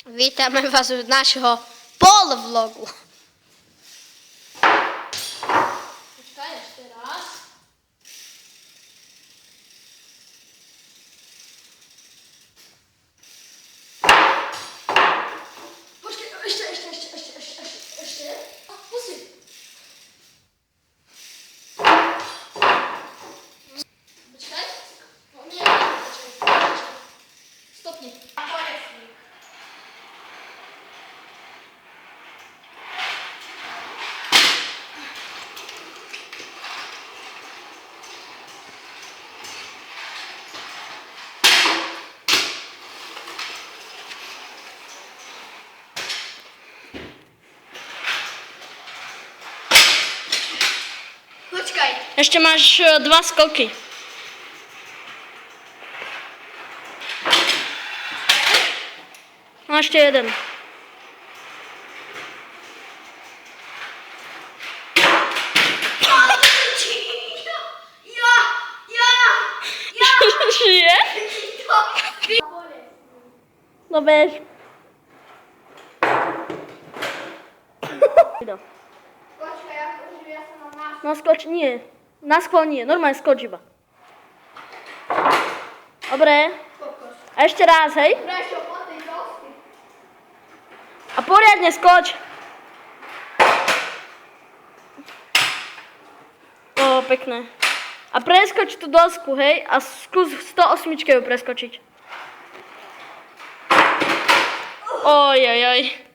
Vítame vás u našeho polvlogu. Počkaj, ešte raz. Počkaj, ešte. Pusti. Počkaj. Nie, počkaj. Stopni. Počkaj. Ešte máš 2 skoky. No ešte jeden. Žije? No bež. Počkaj, ja som mám nás. No skoč, nie. Na schvál nie, normálne skoč iba. Dobre. A ešte raz, hej? Prečo po tej dosky? A poriadne skoč. Ó, pekné. A preskoč tú dosku, hej? A skús 108 ju preskočiť. Ojojoj.